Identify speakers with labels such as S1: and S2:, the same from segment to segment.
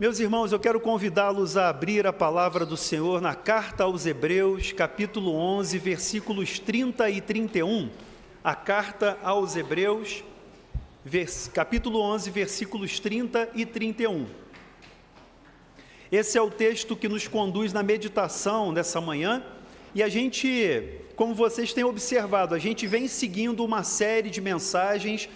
S1: Meus irmãos, eu quero convidá-los a abrir a palavra do Senhor na carta aos Hebreus, capítulo 11, versículos 30 e 31. A carta aos Hebreus, capítulo 11, versículos 30 e 31. Esse é o texto que nos conduz na meditação dessa manhã, e a gente, como vocês têm observado, a gente vem seguindo uma série de mensagens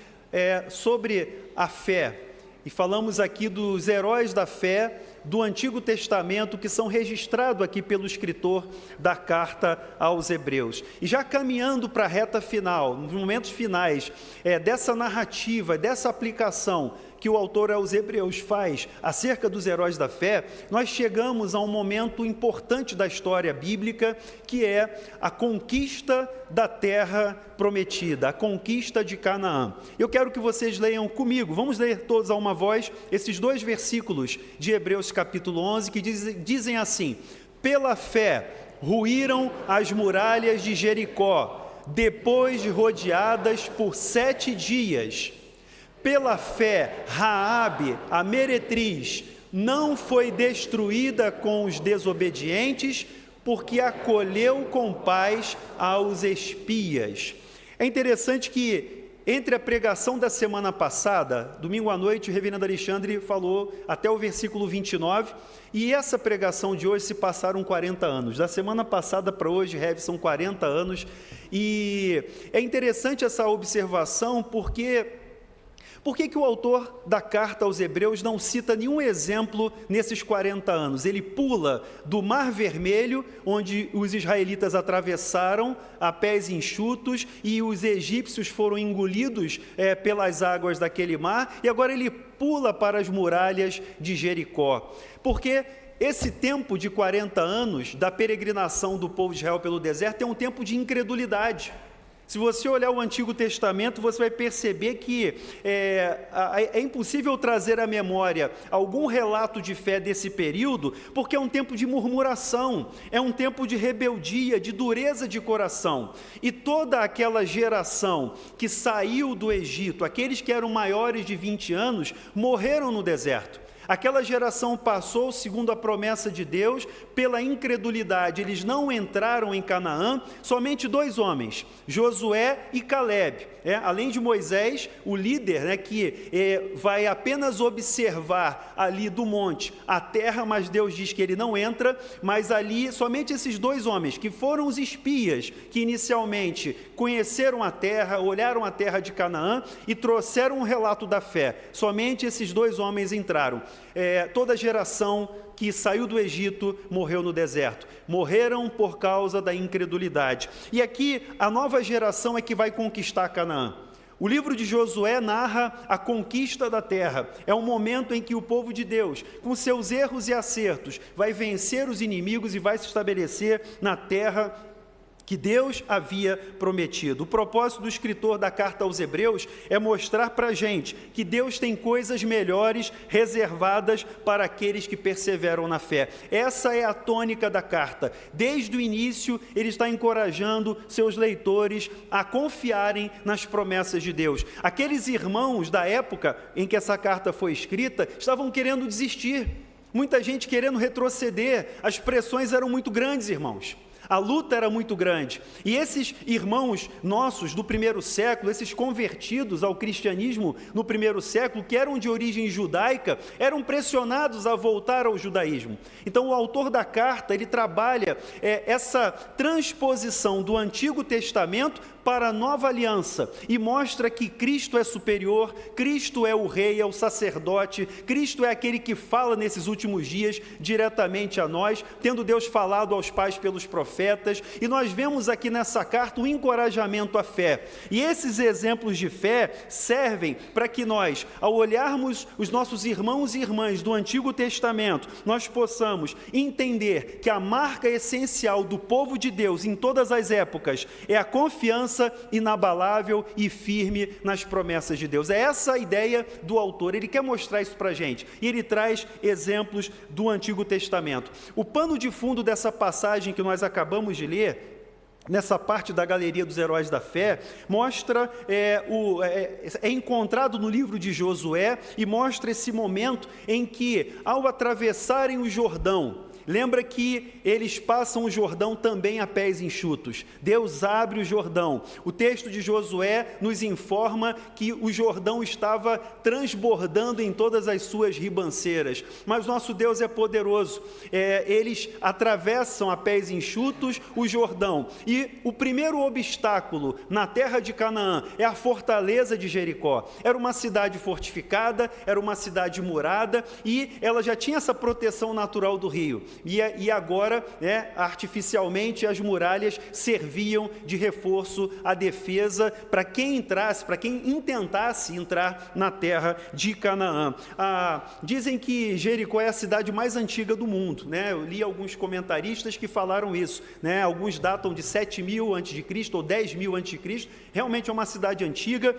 S1: sobre a fé. E falamos aqui dos heróis da fé do Antigo Testamento que são registrados aqui pelo escritor da carta aos Hebreus. E já caminhando para a reta final, nos momentos finais dessa narrativa, dessa aplicação que o autor aos Hebreus faz acerca dos heróis da fé, nós chegamos a um momento importante da história bíblica, que é a conquista da terra prometida, a conquista de Canaã. Eu quero que vocês leiam comigo, vamos ler todos a uma voz, esses dois versículos de Hebreus capítulo 11, que dizem assim: pela fé ruíram as muralhas de Jericó, depois de rodeadas por 7 dias. Pela fé, Raabe, a meretriz, não foi destruída com os desobedientes, porque acolheu com paz aos espias. É interessante que, entre a pregação da semana passada, domingo à noite, o reverendo Alexandre falou até o versículo 29, e essa pregação de hoje se passaram 40 anos. Da semana passada para hoje, são 40 anos, e é interessante essa observação, porque... Por que o autor da carta aos Hebreus não cita nenhum exemplo nesses 40 anos? Ele pula do Mar Vermelho, onde os israelitas atravessaram a pés enxutos e os egípcios foram engolidos pelas águas daquele mar, e agora ele pula para as muralhas de Jericó. Porque esse tempo de 40 anos da peregrinação do povo de Israel pelo deserto é um tempo de incredulidade. Se você olhar o Antigo Testamento, você vai perceber que é impossível trazer à memória algum relato de fé desse período, porque é um tempo de murmuração, é um tempo de rebeldia, de dureza de coração. E toda aquela geração que saiu do Egito, aqueles que eram maiores de 20 anos, morreram no deserto. Aquela geração passou, segundo a promessa de Deus, pela incredulidade. Eles não entraram em Canaã, somente 2 homens, Josué e Calebe. Além de Moisés, o líder, que vai apenas observar ali do monte a terra, mas Deus diz que ele não entra, mas ali somente esses 2 homens, que foram os espias, que inicialmente conheceram a terra, olharam a terra de Canaã e trouxeram um relato da fé. Somente esses 2 homens entraram. Toda a geração que saiu do Egito morreu no deserto. Morreram por causa da incredulidade. E aqui a nova geração é que vai conquistar Canaã. O livro de Josué narra a conquista da terra. É um momento em que o povo de Deus, com seus erros e acertos, vai vencer os inimigos e vai se estabelecer na terra que Deus havia prometido. O propósito do escritor da carta aos Hebreus é mostrar para a gente que Deus tem coisas melhores reservadas para aqueles que perseveram na fé. Essa é a tônica da carta. Desde o início, ele está encorajando seus leitores a confiarem nas promessas de Deus. Aqueles irmãos da época em que essa carta foi escrita estavam querendo desistir. Muita gente querendo retroceder. As pressões eram muito grandes, irmãos. A luta era muito grande, e esses irmãos nossos do primeiro século, esses convertidos ao cristianismo no primeiro século, que eram de origem judaica, eram pressionados a voltar ao judaísmo. Então o autor da carta, ele trabalha essa transposição do Antigo Testamento para a nova aliança, e mostra que Cristo é superior, Cristo é o rei, é o sacerdote, Cristo é aquele que fala nesses últimos dias diretamente a nós, tendo Deus falado aos pais pelos profetas, e nós vemos aqui nessa carta um encorajamento à fé. E esses exemplos de fé servem para que nós, ao olharmos os nossos irmãos e irmãs do Antigo Testamento, nós possamos entender que a marca essencial do povo de Deus em todas as épocas é a confiança inabalável e firme nas promessas de Deus. É essa a ideia do autor, ele quer mostrar isso para a gente, e ele traz exemplos do Antigo Testamento. O pano de fundo dessa passagem que nós acabamos de ler nessa parte da galeria dos heróis da fé, mostra, é encontrado no livro de Josué, e mostra esse momento em que, ao atravessarem o Jordão, lembra que eles passam o Jordão também a pés enxutos. Deus abre o Jordão. O texto de Josué nos informa que o Jordão estava transbordando em todas as suas ribanceiras. Mas nosso Deus é poderoso. Eles atravessam a pés enxutos o Jordão. E o primeiro obstáculo na terra de Canaã é a fortaleza de Jericó. Era uma cidade fortificada, era uma cidade murada, e ela já tinha essa proteção natural do rio. E agora, artificialmente, as muralhas serviam de reforço à defesa para quem entrasse, para quem intentasse entrar na terra de Canaã. Dizem que Jericó é a cidade mais antiga do mundo, né? Eu li alguns comentaristas que falaram isso, né? Alguns datam de 7.000 a.C. ou 10.000 a.C. Realmente é uma cidade antiga.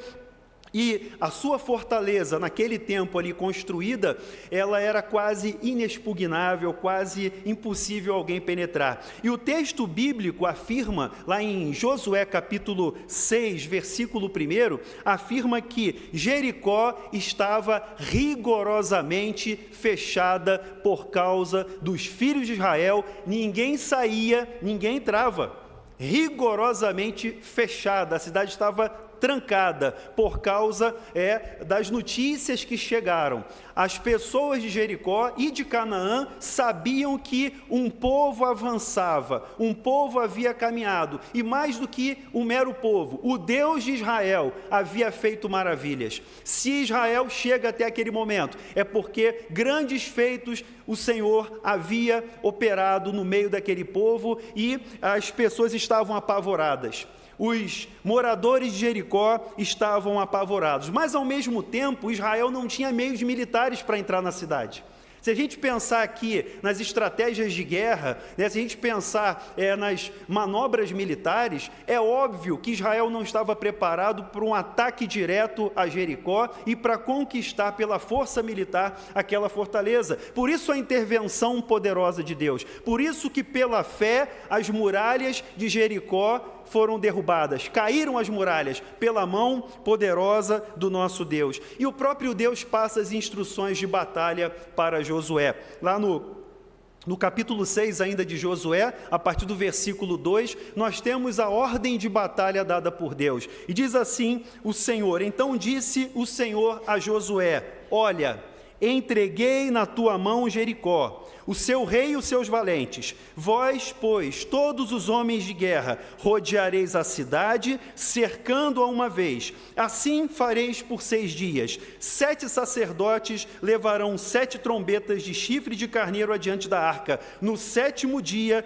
S1: E a sua fortaleza, naquele tempo ali construída, ela era quase inexpugnável, quase impossível alguém penetrar. E o texto bíblico afirma, lá em Josué capítulo 6, versículo 1, afirma que Jericó estava rigorosamente fechada por causa dos filhos de Israel. Ninguém saía, ninguém entrava. Rigorosamente fechada, a cidade estava trancada por causa das notícias que chegaram. As pessoas de Jericó e de Canaã sabiam que um povo avançava, um povo havia caminhado, e mais do que um mero povo, o Deus de Israel havia feito maravilhas. Se Israel chega até aquele momento, é porque grandes feitos o Senhor havia operado no meio daquele povo, e as pessoas estavam apavoradas. Os moradores de Jericó estavam apavorados, mas ao mesmo tempo Israel não tinha meios militares para entrar na cidade. Se a gente pensar aqui nas estratégias de guerra, né, se a gente pensar nas manobras militares, é óbvio que Israel não estava preparado para um ataque direto a Jericó e para conquistar pela força militar aquela fortaleza. Por isso a intervenção poderosa de Deus. Por isso que pela fé as muralhas de Jericó foram derrubadas, caíram as muralhas pela mão poderosa do nosso Deus. E o próprio Deus passa as instruções de batalha para Josué. Lá no capítulo 6 ainda de Josué, a partir do versículo 2, nós temos a ordem de batalha dada por Deus. E diz assim o Senhor: então disse o Senhor a Josué: olha, entreguei na tua mão Jericó, o seu rei e os seus valentes. Vós, pois, todos os homens de guerra, rodeareis a cidade, cercando-a uma vez. Assim fareis por 6 dias. 7 sacerdotes levarão 7 trombetas de chifre de carneiro adiante da arca. No 7º dia,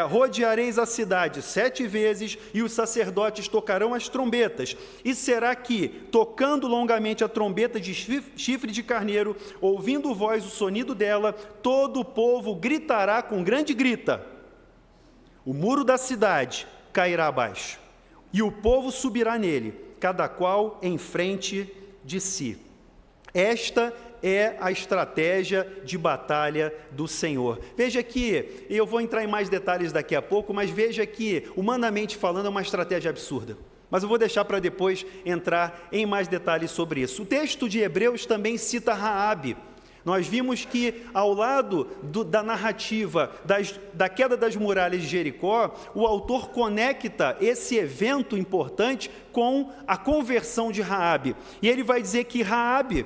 S1: rodeareis a cidade 7 vezes, e os sacerdotes tocarão as trombetas. E será que, tocando longamente a trombeta de chifre de carneiro, ouvindo vós o sonido dela, todo o povo gritará com grande grita. O muro da cidade cairá abaixo, e o povo subirá nele, cada qual em frente de si. Esta é a estratégia de batalha do Senhor. Veja que, eu vou entrar em mais detalhes daqui a pouco, mas veja que, humanamente falando, é uma estratégia absurda. Mas eu vou deixar para depois entrar em mais detalhes sobre isso. O texto de Hebreus também cita Raabe. Nós vimos que, ao lado da narrativa da queda das muralhas de Jericó, o autor conecta esse evento importante com a conversão de Raabe. E ele vai dizer que Raabe,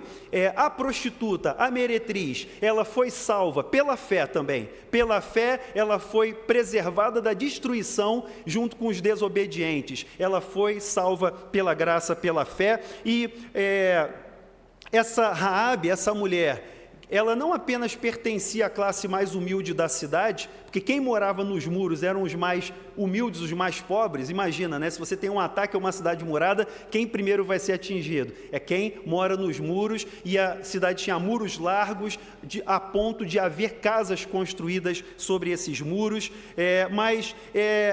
S1: a prostituta, a meretriz, ela foi salva pela fé também. Pela fé, ela foi preservada da destruição junto com os desobedientes. Ela foi salva pela graça, pela fé. E essa Raabe, essa mulher, ela não apenas pertencia à classe mais humilde da cidade, porque quem morava nos muros eram os mais humildes, os mais pobres. Imagina, né? Se você tem um ataque a uma cidade murada, quem primeiro vai ser atingido? É quem mora nos muros, e a cidade tinha muros largos, a ponto de haver casas construídas sobre esses muros. Mas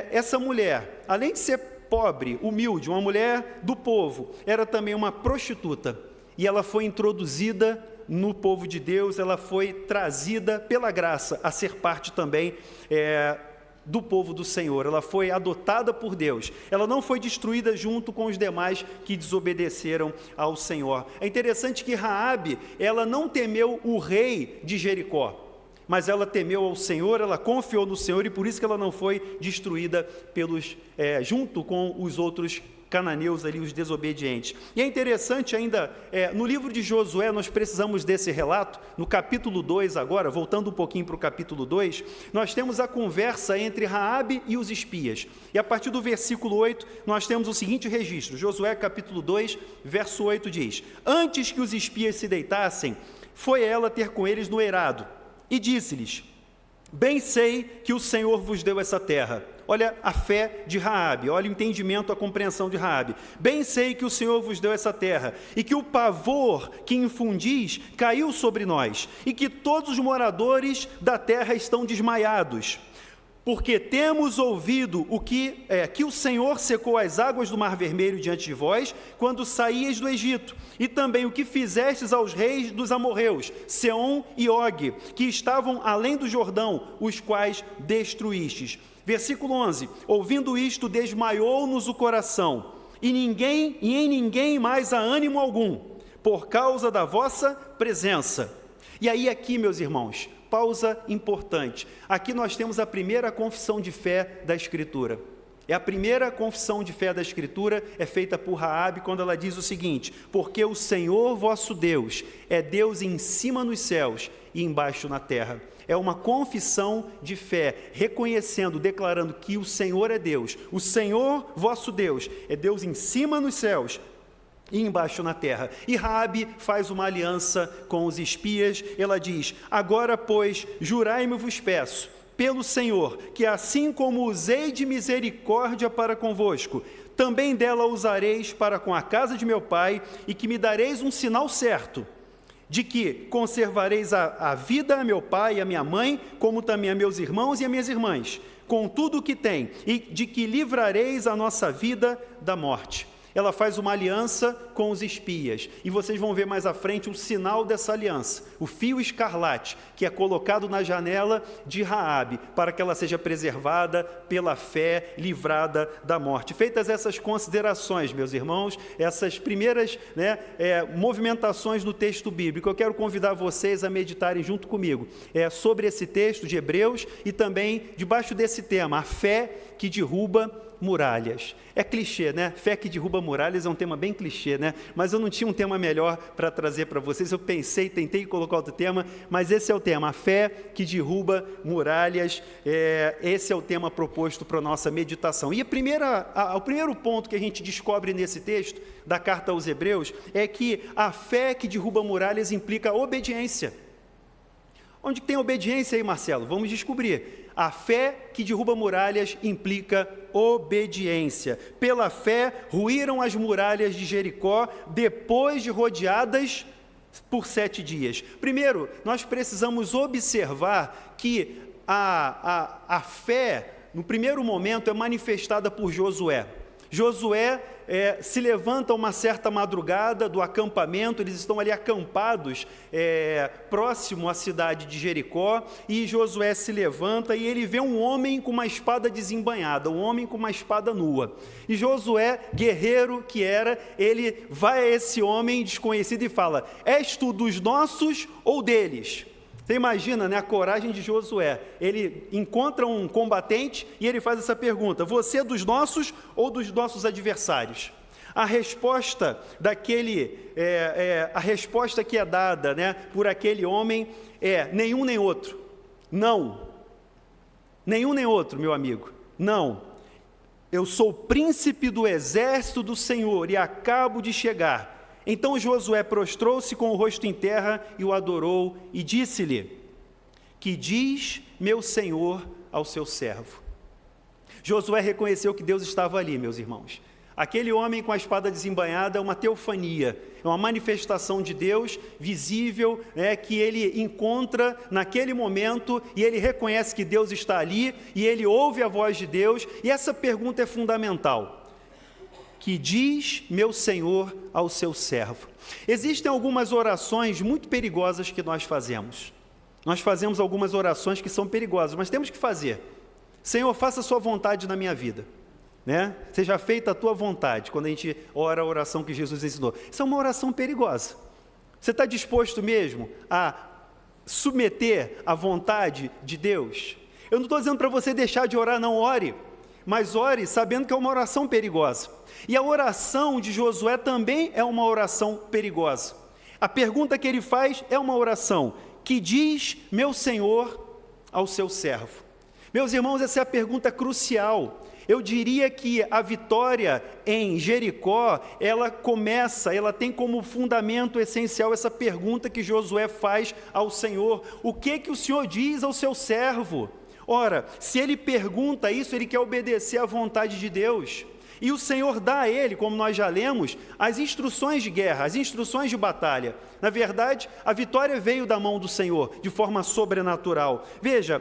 S1: essa mulher, além de ser pobre, humilde, uma mulher do povo, era também uma prostituta, e ela foi introduzida no povo de Deus, ela foi trazida pela graça a ser parte também do povo do Senhor, ela foi adotada por Deus, ela não foi destruída junto com os demais que desobedeceram ao Senhor. É interessante que Raabe, ela não temeu o rei de Jericó, mas ela temeu ao Senhor, ela confiou no Senhor, e por isso que ela não foi destruída junto com os outros cananeus ali, os desobedientes. E é interessante ainda, no livro de Josué, nós precisamos desse relato, no capítulo 2 agora, voltando um pouquinho para o capítulo 2, nós temos a conversa entre Raabe e os espias. E a partir do versículo 8, nós temos o seguinte registro, Josué capítulo 2, verso 8 diz: Antes que os espias se deitassem, foi ela ter com eles no eirado, e disse-lhes: Bem sei que o Senhor vos deu essa terra. Olha a fé de Raabe, olha o entendimento, a compreensão de Raabe. Bem sei que o Senhor vos deu essa terra, e que o pavor que infundis caiu sobre nós, e que todos os moradores da terra estão desmaiados. Porque temos ouvido que o Senhor secou as águas do Mar Vermelho diante de vós, quando saíeis do Egito, e também o que fizestes aos reis dos amorreus, Seom e Og, que estavam além do Jordão, os quais destruístes. Versículo 11, ouvindo isto, desmaiou-nos o coração, e em ninguém mais há ânimo algum, por causa da vossa presença. E aí aqui, meus irmãos, pausa importante. Aqui nós temos a primeira confissão de fé da Escritura. A primeira confissão de fé da Escritura é feita por Raabe quando ela diz o seguinte: porque o Senhor vosso Deus é Deus em cima nos céus e embaixo na terra. É uma confissão de fé, reconhecendo, declarando que o Senhor é Deus. O Senhor vosso Deus é Deus em cima nos céus e embaixo na terra. E Raabe faz uma aliança com os espias. Ela diz: agora, pois, jurai-me vos peço, pelo Senhor, que assim como usei de misericórdia para convosco, também dela usareis para com a casa de meu pai, e que me dareis um sinal certo, de que conservareis a vida a meu pai e a minha mãe, como também a meus irmãos e a minhas irmãs, com tudo o que tem, e de que livrareis a nossa vida da morte. Ela faz uma aliança com os espias, e vocês vão ver mais à frente o sinal dessa aliança, o fio escarlate, que é colocado na janela de Raabe, para que ela seja preservada pela fé, livrada da morte. Feitas essas considerações, meus irmãos, essas primeiras movimentações no texto bíblico, eu quero convidar vocês a meditarem junto comigo sobre esse texto de Hebreus, e também debaixo desse tema, a fé que derruba muralhas. É clichê, né? Fé que derruba muralhas é um tema bem clichê, né? Mas eu não tinha um tema melhor para trazer para vocês. Eu tentei colocar outro tema, mas esse é o tema, a fé que derruba muralhas. Esse é o tema proposto para a nossa meditação. E o primeiro ponto que a gente descobre nesse texto da carta aos Hebreus é que a fé que derruba muralhas implica obediência. Onde tem obediência aí, Marcelo? Vamos descobrir. A fé que derruba muralhas implica obediência. Pela fé, ruíram as muralhas de Jericó, depois de rodeadas por 7 dias. Primeiro, nós precisamos observar que a fé, no primeiro momento, é manifestada por Josué. Josué se levanta uma certa madrugada do acampamento, eles estão ali acampados próximo à cidade de Jericó, e Josué se levanta e ele vê um homem com uma espada desembainhada, um homem com uma espada nua. E Josué, guerreiro que era, ele vai a esse homem desconhecido e fala: és tu dos nossos ou deles? Você imagina, né, a coragem de Josué. Ele encontra um combatente e ele faz essa pergunta: você é dos nossos ou dos nossos adversários? A resposta a resposta que é dada, né, por aquele homem é: nenhum nem outro. Não. Nenhum nem outro, meu amigo. Não. Eu sou príncipe do exército do Senhor e acabo de chegar. Então Josué prostrou-se com o rosto em terra e o adorou, e disse-lhe: que diz meu senhor ao seu servo? Josué reconheceu que Deus estava ali, meus irmãos. Aquele homem com a espada desembainhada é uma teofania, é uma manifestação de Deus visível, que ele encontra naquele momento, e ele reconhece que Deus está ali, e ele ouve a voz de Deus, e essa pergunta é fundamental: que diz meu Senhor ao seu servo? Existem algumas orações muito perigosas que nós fazemos. Nós fazemos algumas orações que são perigosas, mas temos que fazer. Senhor, faça a sua vontade na minha vida, né? Seja feita a tua vontade, quando a gente ora a oração que Jesus ensinou. Isso é uma oração perigosa. Você está disposto mesmo a submeter a vontade de Deus? Eu não estou dizendo para você deixar de orar, não ore, mas ore sabendo que é uma oração perigosa. E a oração de Josué também é uma oração perigosa. A pergunta que ele faz é uma oração: que diz meu Senhor ao seu servo? Meus irmãos, essa é a pergunta crucial. Eu diria que a vitória em Jericó, ela tem como fundamento essencial essa pergunta que Josué faz ao Senhor: o que o Senhor diz ao seu servo? Ora, se ele pergunta isso, ele quer obedecer à vontade de Deus. E o Senhor dá a ele, como nós já lemos, as instruções de guerra, as instruções de batalha. Na verdade, a vitória veio da mão do Senhor, de forma sobrenatural. Veja,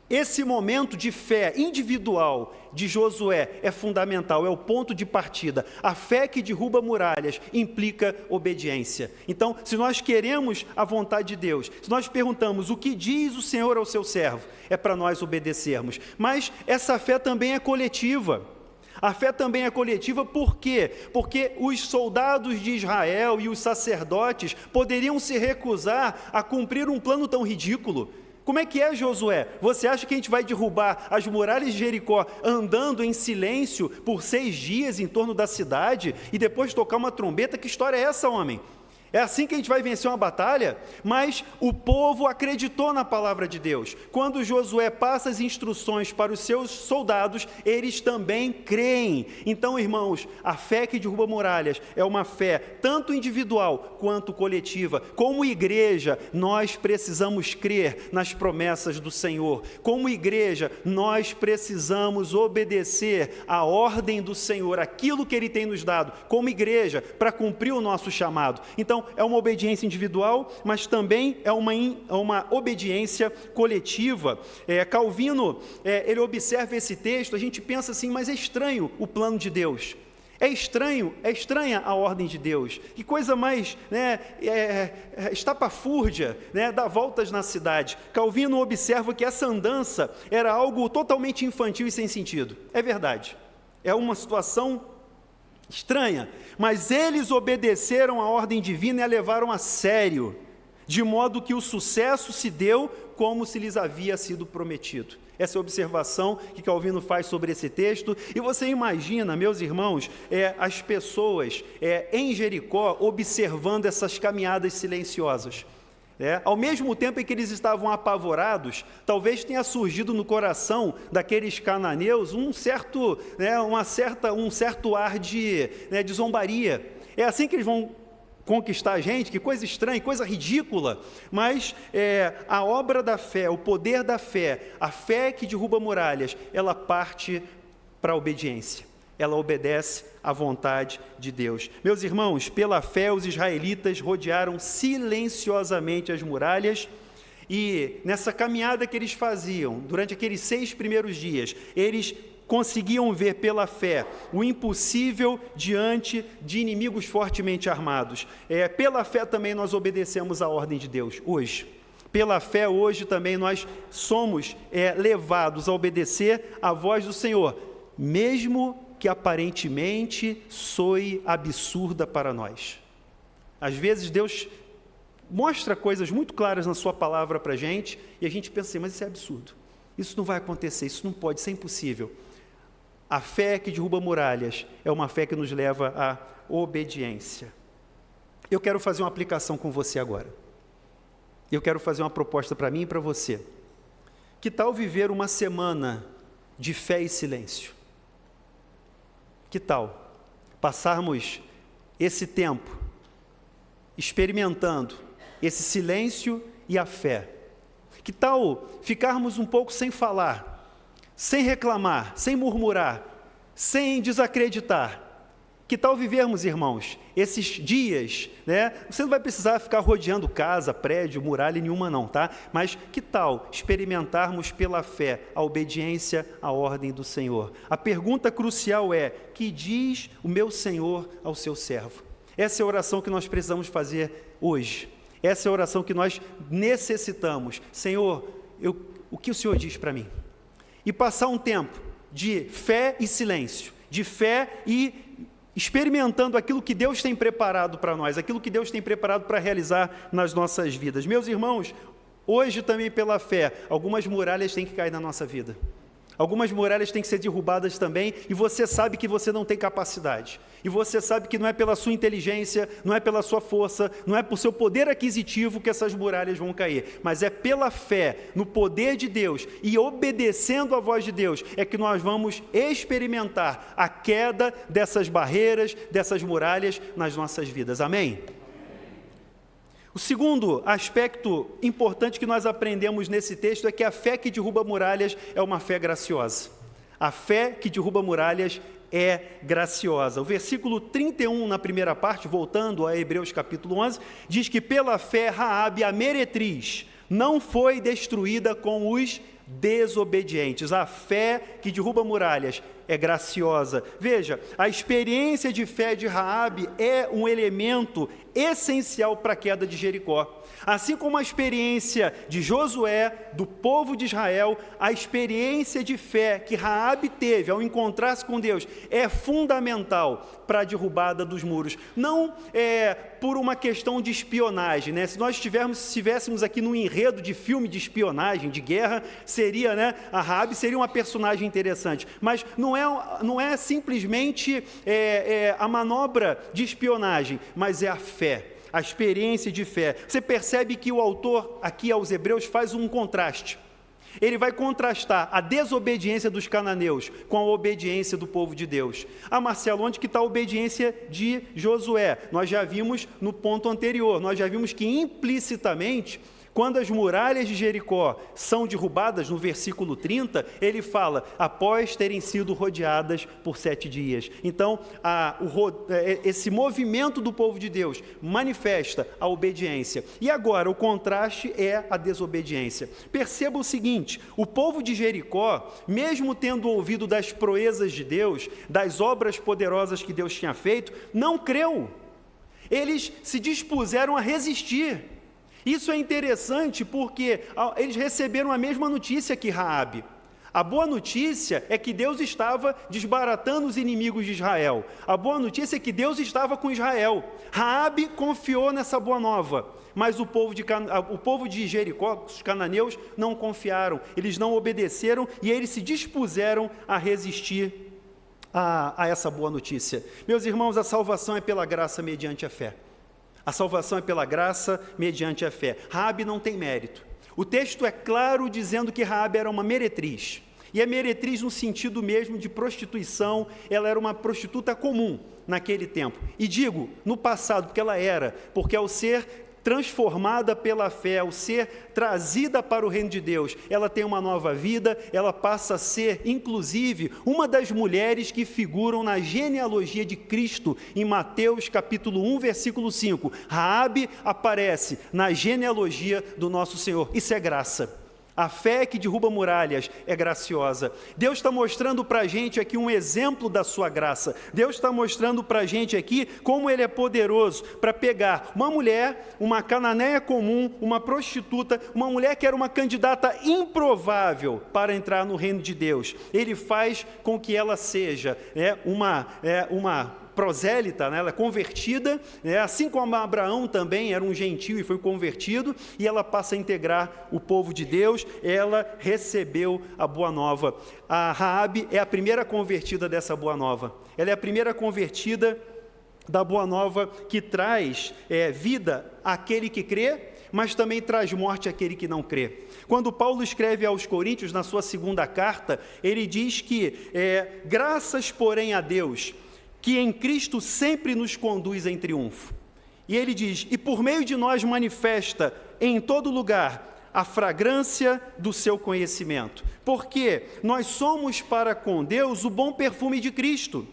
S1: esse momento de fé individual de Josué é fundamental, é o ponto de partida. A fé que derruba muralhas implica obediência. Então, se nós queremos a vontade de Deus, se nós perguntamos o que diz o Senhor ao seu servo, é para nós obedecermos. Mas essa fé também é coletiva. A fé também é coletiva, por quê? Porque os soldados de Israel e os sacerdotes poderiam se recusar a cumprir um plano tão ridículo. Como é que é, Josué? Você acha que a gente vai derrubar as muralhas de Jericó andando em silêncio por 6 dias em torno da cidade e depois tocar uma trombeta? Que história é essa, homem? É assim que a gente vai vencer uma batalha? Mas o povo acreditou na palavra de Deus. Quando Josué passa as instruções para os seus soldados, eles também creem. Então, irmãos, a fé que derruba muralhas é uma fé tanto individual quanto coletiva. Como igreja, nós precisamos crer nas promessas do Senhor. Como igreja, nós precisamos obedecer à ordem do Senhor, aquilo que Ele tem nos dado, como igreja, para cumprir o nosso chamado. Então, é uma obediência individual, mas também é uma obediência coletiva. Calvino, ele observa esse texto, a gente pensa assim, mas é estranho o plano de Deus. É estranha a ordem de Deus. Que coisa mais estapafúrdia, dar voltas na cidade. Calvino observa que essa andança era algo totalmente infantil e sem sentido. É verdade. É uma situação estranha, mas eles obedeceram à ordem divina e a levaram a sério, de modo que o sucesso se deu como se lhes havia sido prometido. Essa é a observação que Calvino faz sobre esse texto. E você imagina, meus irmãos, as pessoas em Jericó observando essas caminhadas silenciosas. Ao mesmo tempo em que eles estavam apavorados, talvez tenha surgido no coração daqueles cananeus um certo ar de zombaria. É assim que eles vão conquistar a gente? Que coisa estranha, coisa ridícula. Mas a obra da fé, o poder da fé, a fé que derruba muralhas, ela parte para a obediência. Ela obedece à vontade de Deus. Meus irmãos, pela fé os israelitas rodearam silenciosamente as muralhas e nessa caminhada que eles faziam, durante aqueles 6 primeiros dias, eles conseguiam ver pela fé o impossível diante de inimigos fortemente armados. Pela fé também nós obedecemos à ordem de Deus hoje. Pela fé hoje também nós somos levados a obedecer à voz do Senhor, mesmo que aparentemente soe absurda para nós. Às vezes Deus mostra coisas muito claras na sua palavra para a gente, e a gente pensa assim, mas isso é absurdo, isso não vai acontecer, isso não pode, isso é impossível. A fé que derruba muralhas é uma fé que nos leva à obediência. Eu quero fazer uma aplicação com você agora. Eu quero fazer uma proposta para mim e para você. Que tal viver uma semana de fé e silêncio? Que tal passarmos esse tempo experimentando esse silêncio e a fé? Que tal ficarmos um pouco sem falar, sem reclamar, sem murmurar, sem desacreditar? Que tal vivermos, irmãos, esses dias, Você não vai precisar ficar rodeando casa, prédio, muralha nenhuma não, tá? Mas que tal experimentarmos pela fé a obediência à ordem do Senhor? A pergunta crucial é: que diz o meu Senhor ao seu servo? Essa é a oração que nós precisamos fazer hoje. Essa é a oração que nós necessitamos. Senhor, o que o Senhor diz para mim? e passar um tempo de fé e silêncio, de fé e experimentando aquilo que Deus tem preparado para nós, aquilo que Deus tem preparado para realizar nas nossas vidas. Meus irmãos, hoje também pela fé, algumas muralhas têm que cair na nossa vida. Algumas muralhas têm que ser derrubadas também, e você sabe que você não tem capacidade. E você sabe que não é pela sua inteligência, não é pela sua força, não é por seu poder aquisitivo que essas muralhas vão cair, mas é pela fé no poder de Deus e obedecendo a voz de Deus, é que nós vamos experimentar a queda dessas barreiras, dessas muralhas nas nossas vidas. Amém? O segundo aspecto importante que nós aprendemos nesse texto é que a fé que derruba muralhas é uma fé graciosa. A fé que derruba muralhas é graciosa. O versículo 31, na primeira parte, voltando a Hebreus capítulo 11, diz que pela fé Raabe, a meretriz, não foi destruída com os desobedientes. A fé que derruba muralhas é graciosa. Veja, a experiência de fé de Raabe é um elemento essencial para a queda de Jericó. Assim como a experiência de Josué, do povo de Israel, a experiência de fé que Raabe teve ao encontrar-se com Deus é fundamental para a derrubada dos muros. Não por uma questão de espionagem, né? Se nós estivéssemos aqui num enredo de filme de espionagem, de guerra, seria, né? A Raabe seria uma personagem interessante, mas não é simplesmente a manobra de espionagem, mas é a fé. A experiência de fé. Você percebe que o autor aqui aos Hebreus faz um contraste. Ele vai contrastar a desobediência dos cananeus com a obediência do povo de Deus. Marcelo, onde que está a obediência de Josué? Nós já vimos no ponto anterior, nós já vimos que implicitamente, quando as muralhas de Jericó são derrubadas, no versículo 30, ele fala, após terem sido rodeadas por 7 dias. Então, esse movimento do povo de Deus manifesta a obediência. E agora, o contraste é a desobediência. Perceba o seguinte, o povo de Jericó, mesmo tendo ouvido das proezas de Deus, das obras poderosas que Deus tinha feito, não creu. Eles se dispuseram a resistir. Isso é interessante porque eles receberam a mesma notícia que Raabe. A boa notícia é que Deus estava desbaratando os inimigos de Israel. A boa notícia é que Deus estava com Israel. Raabe confiou nessa boa nova, mas o povo de Jericó, os cananeus, não confiaram. Eles não obedeceram e eles se dispuseram a resistir a essa boa notícia. Meus irmãos, a salvação é pela graça mediante a fé. A salvação é pela graça mediante a fé. Raabe não tem mérito. O texto é claro dizendo que Raabe era uma meretriz. E a meretriz no sentido mesmo de prostituição, ela era uma prostituta comum naquele tempo. E digo, no passado, porque ao ser transformada pela fé, ao ser trazida para o reino de Deus, ela tem uma nova vida, ela passa a ser, inclusive, uma das mulheres que figuram na genealogia de Cristo, em Mateus capítulo 1, versículo 5. Raabe aparece na genealogia do nosso Senhor. Isso é graça. A fé que derruba muralhas é graciosa. Deus está mostrando para a gente aqui um exemplo da sua graça. Deus está mostrando para a gente aqui como Ele é poderoso para pegar uma mulher, uma cananeia comum, uma prostituta, uma mulher que era uma candidata improvável para entrar no reino de Deus. Ele faz com que ela seja uma prosélita, né? Ela é convertida, assim como Abraão também era um gentio e foi convertido, e ela passa a integrar o povo de Deus, ela recebeu a boa nova. A Raabe é a primeira convertida dessa boa nova, ela é a primeira convertida da boa nova que traz vida àquele que crê, mas também traz morte àquele que não crê. Quando Paulo escreve aos Coríntios, na sua segunda carta, ele diz que graças, porém, a Deus, que em Cristo sempre nos conduz em triunfo. E ele diz, e por meio de nós manifesta em todo lugar a fragrância do seu conhecimento, porque nós somos para com Deus o bom perfume de Cristo,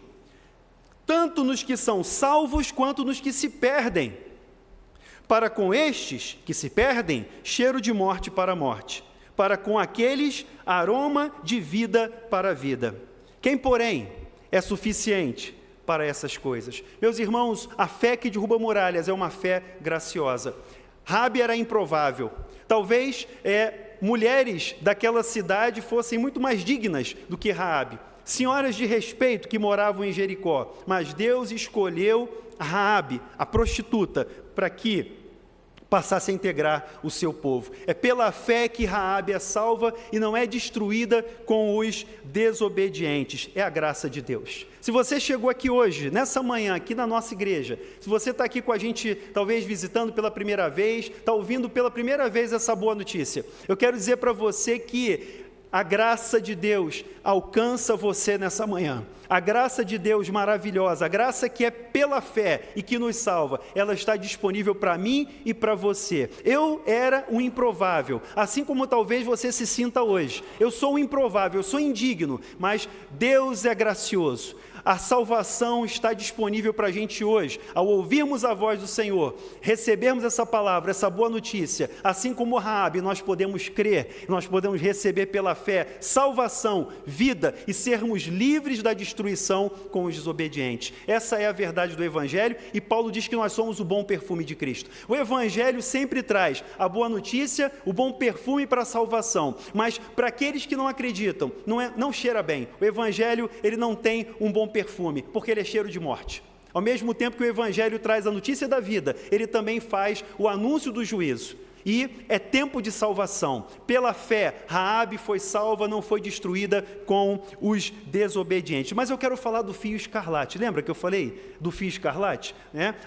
S1: tanto nos que são salvos quanto nos que se perdem. Para com estes que se perdem, cheiro de morte para a morte, para com aqueles, aroma de vida para a vida. Quem, porém, é suficiente para essas coisas? Meus irmãos, a fé que derruba muralhas é uma fé graciosa. Raabe era improvável. Talvez mulheres daquela cidade fossem muito mais dignas do que Raabe, senhoras de respeito que moravam em Jericó, mas Deus escolheu Raabe, a prostituta, para que passasse a integrar o seu povo. É pela fé que Raabe é salva e não é destruída com os desobedientes. É a graça de Deus. Se você chegou aqui hoje, nessa manhã, aqui na nossa igreja, se você está aqui com a gente, talvez visitando pela primeira vez, está ouvindo pela primeira vez essa boa notícia, eu quero dizer para você que a graça de Deus alcança você nessa manhã. A graça de Deus maravilhosa, a graça que é pela fé e que nos salva, ela está disponível para mim e para você. Eu era um improvável, assim como talvez você se sinta hoje. Eu sou um improvável, eu sou indigno, mas Deus é gracioso. A salvação está disponível para a gente hoje, ao ouvirmos a voz do Senhor, recebermos essa palavra, essa boa notícia, assim como Raabe, nós podemos crer, nós podemos receber pela fé salvação, vida e sermos livres da destruição com os desobedientes. Essa é a verdade do Evangelho e Paulo diz que nós somos o bom perfume de Cristo. O Evangelho sempre traz a boa notícia, o bom perfume para a salvação, mas para aqueles que não acreditam, não cheira bem. O Evangelho, ele não tem um bom perfume, porque ele é cheiro de morte. Ao mesmo tempo que o Evangelho traz a notícia da vida, ele também faz o anúncio do juízo. E é tempo de salvação. Pela fé, Raabe foi salva, não foi destruída com os desobedientes. Mas eu quero falar do fio escarlate. Lembra que eu falei do fio escarlate?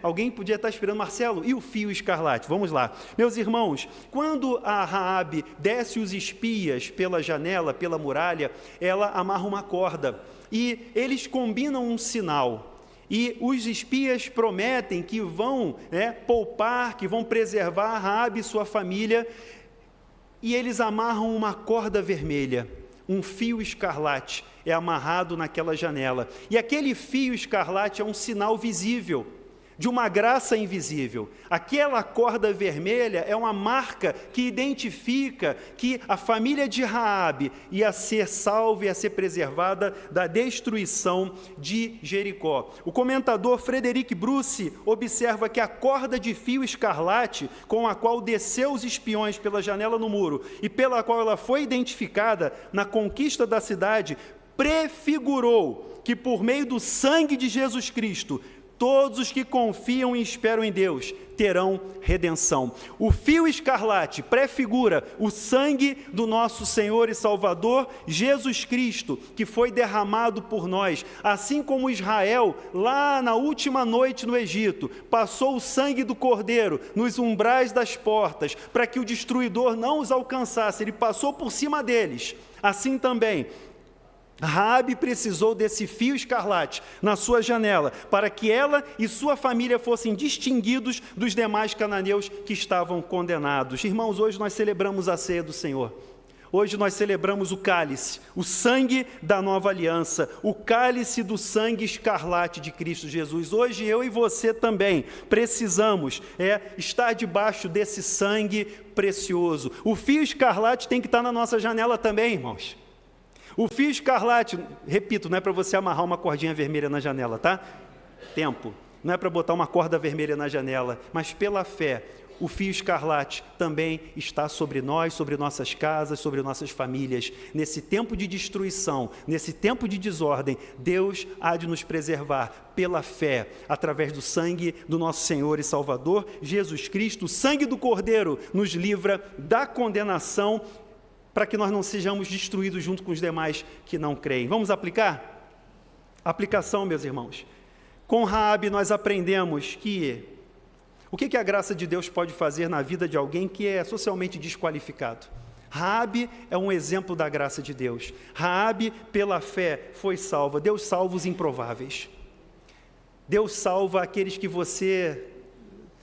S1: Alguém podia estar esperando, Marcelo, e o fio escarlate? Vamos lá. Meus irmãos, quando a Raabe desce os espias pela janela, pela muralha, ela amarra uma corda. E eles combinam um sinal. E os espias prometem que vão poupar, que vão preservar Raabe e sua família. E eles amarram uma corda vermelha, um fio escarlate é amarrado naquela janela. E aquele fio escarlate é um sinal visível de uma graça invisível. Aquela corda vermelha é uma marca que identifica que a família de Raabe ia ser salva, ia ser preservada da destruição de Jericó. O comentador Frederic Bruce observa que a corda de fio escarlate com a qual desceu os espiões pela janela no muro e pela qual ela foi identificada na conquista da cidade, prefigurou que por meio do sangue de Jesus Cristo, todos os que confiam e esperam em Deus terão redenção. O fio escarlate prefigura o sangue do nosso Senhor e Salvador, Jesus Cristo, que foi derramado por nós. Assim como Israel, lá na última noite no Egito, passou o sangue do Cordeiro nos umbrais das portas, para que o destruidor não os alcançasse, ele passou por cima deles. Assim também, Raabe precisou desse fio escarlate na sua janela, para que ela e sua família fossem distinguidos dos demais cananeus que estavam condenados. Irmãos, hoje nós celebramos a ceia do Senhor. Hoje nós celebramos o cálice, o sangue da nova aliança, o cálice do sangue escarlate de Cristo Jesus. Hoje eu e você também precisamos estar debaixo desse sangue precioso. O fio escarlate tem que estar na nossa janela também, irmãos. O fio escarlate, repito, não é para você amarrar uma cordinha vermelha na janela, tá? Tempo. Não é para botar uma corda vermelha na janela, mas pela fé, o fio escarlate também está sobre nós, sobre nossas casas, sobre nossas famílias. Nesse tempo de destruição, nesse tempo de desordem, Deus há de nos preservar pela fé, através do sangue do nosso Senhor e Salvador, Jesus Cristo. O sangue do Cordeiro nos livra da condenação, para que nós não sejamos destruídos junto com os demais que não creem. Vamos aplicar? Aplicação, meus irmãos. Com Raabe nós aprendemos que o que a graça de Deus pode fazer na vida de alguém que é socialmente desqualificado. Raabe é um exemplo da graça de Deus. Raabe, pela fé, foi salva. Deus salva os improváveis. Deus salva aqueles que você...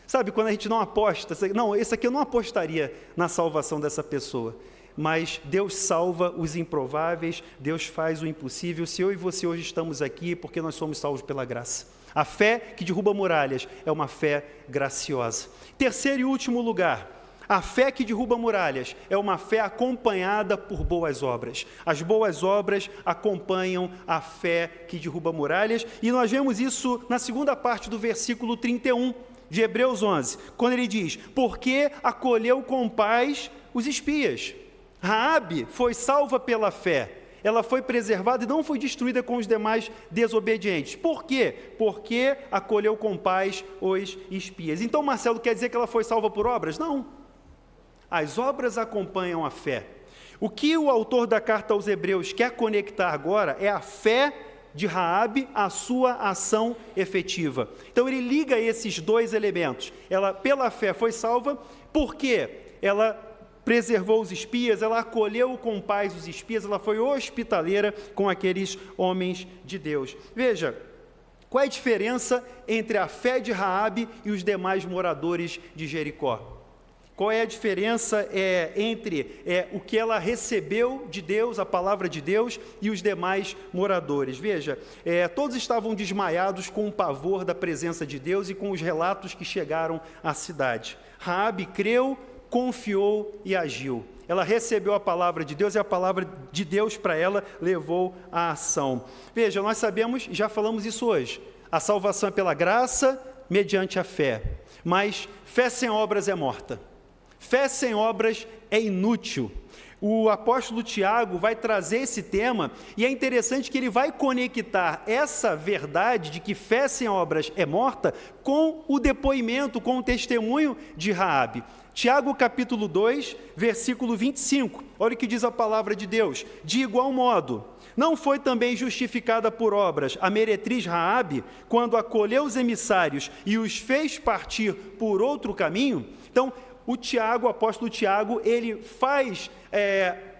S1: Sabe, quando a gente não aposta, não, esse aqui eu não apostaria na salvação dessa pessoa. Mas Deus salva os improváveis, Deus faz o impossível. Se eu e você hoje estamos aqui, porque nós somos salvos pela graça. A fé que derruba muralhas é uma fé graciosa. Terceiro e último lugar, a fé que derruba muralhas é uma fé acompanhada por boas obras. As boas obras acompanham a fé que derruba muralhas, e nós vemos isso na segunda parte do versículo 31 de Hebreus 11, quando ele diz: porque acolheu com paz os espias. Raabe foi salva pela fé. Ela foi preservada e não foi destruída com os demais desobedientes. Por quê? Porque acolheu com paz os espias. Então, Marcelo, quer dizer que ela foi salva por obras? Não. As obras acompanham a fé. O que o autor da carta aos Hebreus quer conectar agora é a fé de Raabe à sua ação efetiva. Então, ele liga esses dois elementos. Ela, pela fé, foi salva, porque ela preservou os espias, ela acolheu com paz os espias, ela foi hospitaleira com aqueles homens de Deus. Veja, qual é a diferença entre a fé de Raabe e os demais moradores de Jericó? Qual é a diferença entre o que ela recebeu de Deus, a palavra de Deus, e os demais moradores? Veja, todos estavam desmaiados com o pavor da presença de Deus e com os relatos que chegaram à cidade. Raabe creu, confiou e agiu. Ela recebeu a palavra de Deus e a palavra de Deus para ela levou à ação. Veja, nós sabemos, já falamos isso hoje, a salvação é pela graça, mediante a fé. Mas fé sem obras é morta. Fé sem obras é inútil. O apóstolo Tiago vai trazer esse tema e é interessante que ele vai conectar essa verdade de que fé sem obras é morta com o depoimento, com o testemunho de Raabe. Tiago capítulo 2, versículo 25, olha o que diz a palavra de Deus: de igual modo, não foi também justificada por obras a meretriz Raabe, quando acolheu os emissários e os fez partir por outro caminho? Então, o apóstolo Tiago, ele faz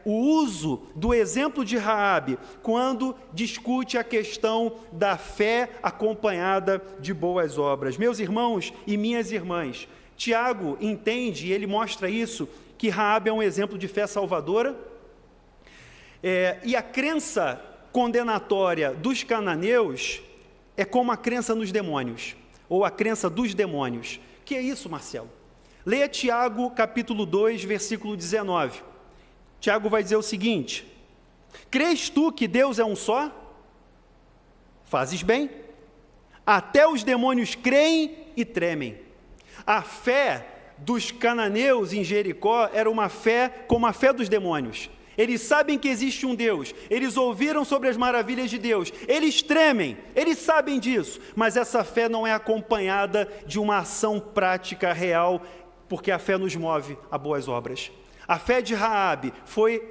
S1: o uso do exemplo de Raabe quando discute a questão da fé acompanhada de boas obras. Meus irmãos e minhas irmãs, Tiago entende, e ele mostra isso, que Raabe é um exemplo de fé salvadora, e a crença condenatória dos cananeus é como a crença nos demônios, ou a crença dos demônios. Que é isso, Marcelo? Leia Tiago capítulo 2, versículo 19. Tiago vai dizer o seguinte: crês tu que Deus é um só? Fazes bem. Até os demônios creem e tremem. A fé dos cananeus em Jericó era uma fé como a fé dos demônios. Eles sabem que existe um Deus, eles ouviram sobre as maravilhas de Deus, eles tremem, eles sabem disso, mas essa fé não é acompanhada de uma ação prática real, porque a fé nos move a boas obras. A fé de Raabe foi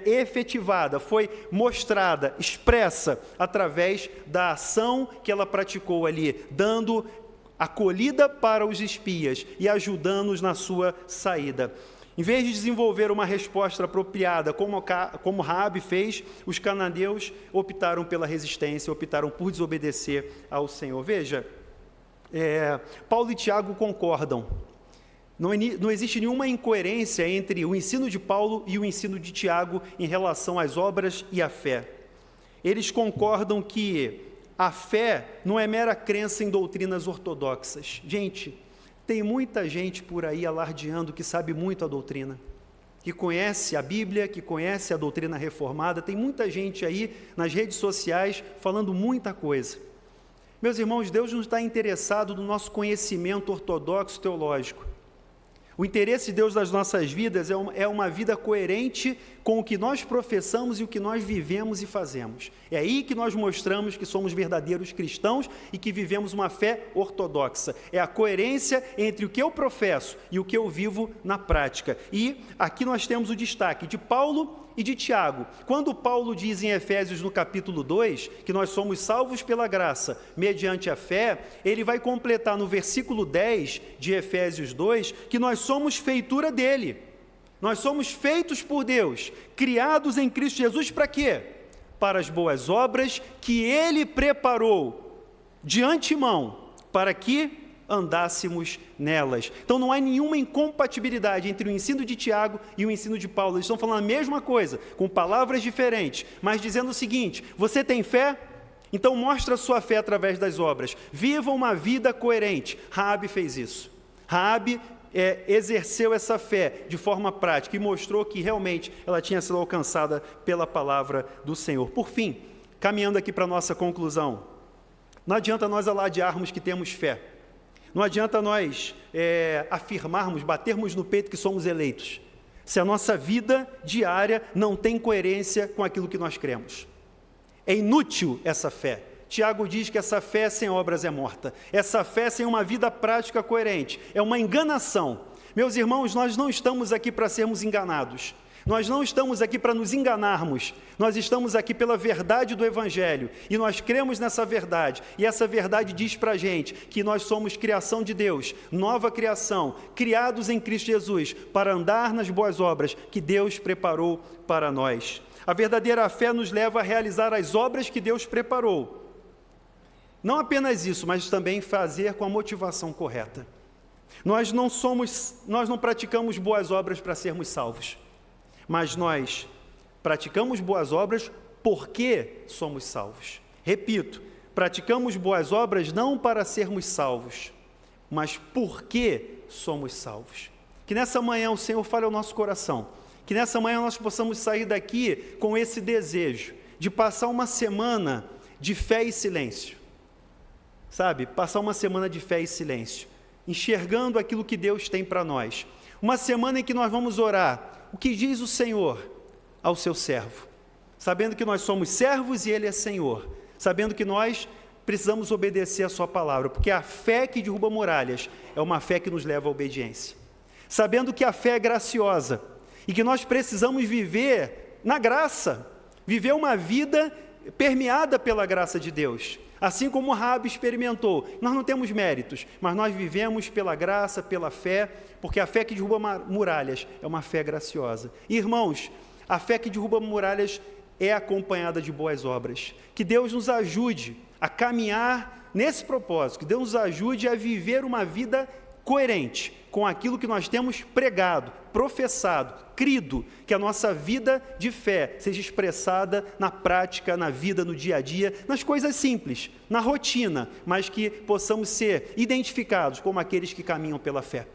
S1: efetivada, foi mostrada, expressa, através da ação que ela praticou ali, dando acolhida para os espias e ajudando-os na sua saída. Em vez de desenvolver uma resposta apropriada, como Raabe fez, os cananeus optaram pela resistência, optaram por desobedecer ao Senhor. Veja, Paulo e Tiago concordam. Não existe nenhuma incoerência entre o ensino de Paulo e o ensino de Tiago em relação às obras e à fé. Eles concordam que a fé não é mera crença em doutrinas ortodoxas. Gente, tem muita gente por aí alardeando que sabe muito a doutrina, que conhece a Bíblia, que conhece a doutrina reformada. Tem muita gente aí nas redes sociais falando muita coisa. Meus irmãos, Deus não está interessado no nosso conhecimento ortodoxo teológico. O interesse de Deus nas nossas vidas é uma vida coerente com o que nós professamos e o que nós vivemos e fazemos. É aí que nós mostramos que somos verdadeiros cristãos e que vivemos uma fé ortodoxa. É a coerência entre o que eu professo e o que eu vivo na prática. E aqui nós temos o destaque de Paulo e de Tiago. Quando Paulo diz em Efésios no capítulo 2, que nós somos salvos pela graça, mediante a fé, ele vai completar no versículo 10 de Efésios 2, que nós somos feitura dele. Nós somos feitos por Deus, criados em Cristo Jesus para quê? Para as boas obras que ele preparou de antemão, para que andássemos nelas. Então não há nenhuma incompatibilidade entre o ensino de Tiago e o ensino de Paulo. Eles estão falando a mesma coisa, com palavras diferentes, mas dizendo o seguinte: você tem fé? Então mostra a sua fé através das obras. Viva uma vida coerente. Raabe fez isso. Raabe exerceu essa fé de forma prática e mostrou que realmente ela tinha sido alcançada pela palavra do Senhor. Por fim, caminhando aqui para a nossa conclusão, não adianta nós alardearmos que temos fé. Não adianta nós afirmarmos, batermos no peito que somos eleitos. se a nossa vida diária não tem coerência com aquilo que nós cremos. É inútil essa fé. Tiago diz que essa fé sem obras é morta. Essa fé sem uma vida prática coerente é uma enganação. Meus irmãos, nós não estamos aqui para sermos enganados. Nós não estamos aqui para nos enganarmos. Nós estamos aqui pela verdade do Evangelho. E nós cremos nessa verdade. E essa verdade diz para a gente que nós somos criação de Deus, nova criação, criados em Cristo Jesus, para andar nas boas obras que Deus preparou para nós. A verdadeira fé nos leva a realizar as obras que Deus preparou. Não apenas isso, mas também fazer com a motivação correta. Nós não praticamos boas obras para sermos salvos, mas nós praticamos boas obras porque somos salvos. Repito, praticamos boas obras não para sermos salvos, mas porque somos salvos. Que nessa manhã o Senhor fale ao nosso coração, que nessa manhã nós possamos sair daqui com esse desejo de passar uma semana de fé e silêncio. Sabe, passar uma semana de fé e silêncio, enxergando aquilo que Deus tem para nós. Uma semana em que nós vamos orar, o que diz o Senhor ao seu servo, sabendo que nós somos servos e Ele é Senhor, sabendo que nós precisamos obedecer a sua palavra, porque a fé que derruba muralhas é uma fé que nos leva à obediência. Sabendo que a fé é graciosa e que nós precisamos viver na graça, viver uma vida permeada pela graça de Deus. Assim como Raabe experimentou, nós não temos méritos, mas nós vivemos pela graça, pela fé, porque a fé que derruba muralhas é uma fé graciosa. Irmãos, a fé que derruba muralhas é acompanhada de boas obras. Que Deus nos ajude a caminhar nesse propósito, que Deus nos ajude a viver uma vida coerente com aquilo que nós temos pregado, professado, crido, que a nossa vida de fé seja expressada na prática, na vida, no dia a dia, nas coisas simples, na rotina, mas que possamos ser identificados como aqueles que caminham pela fé.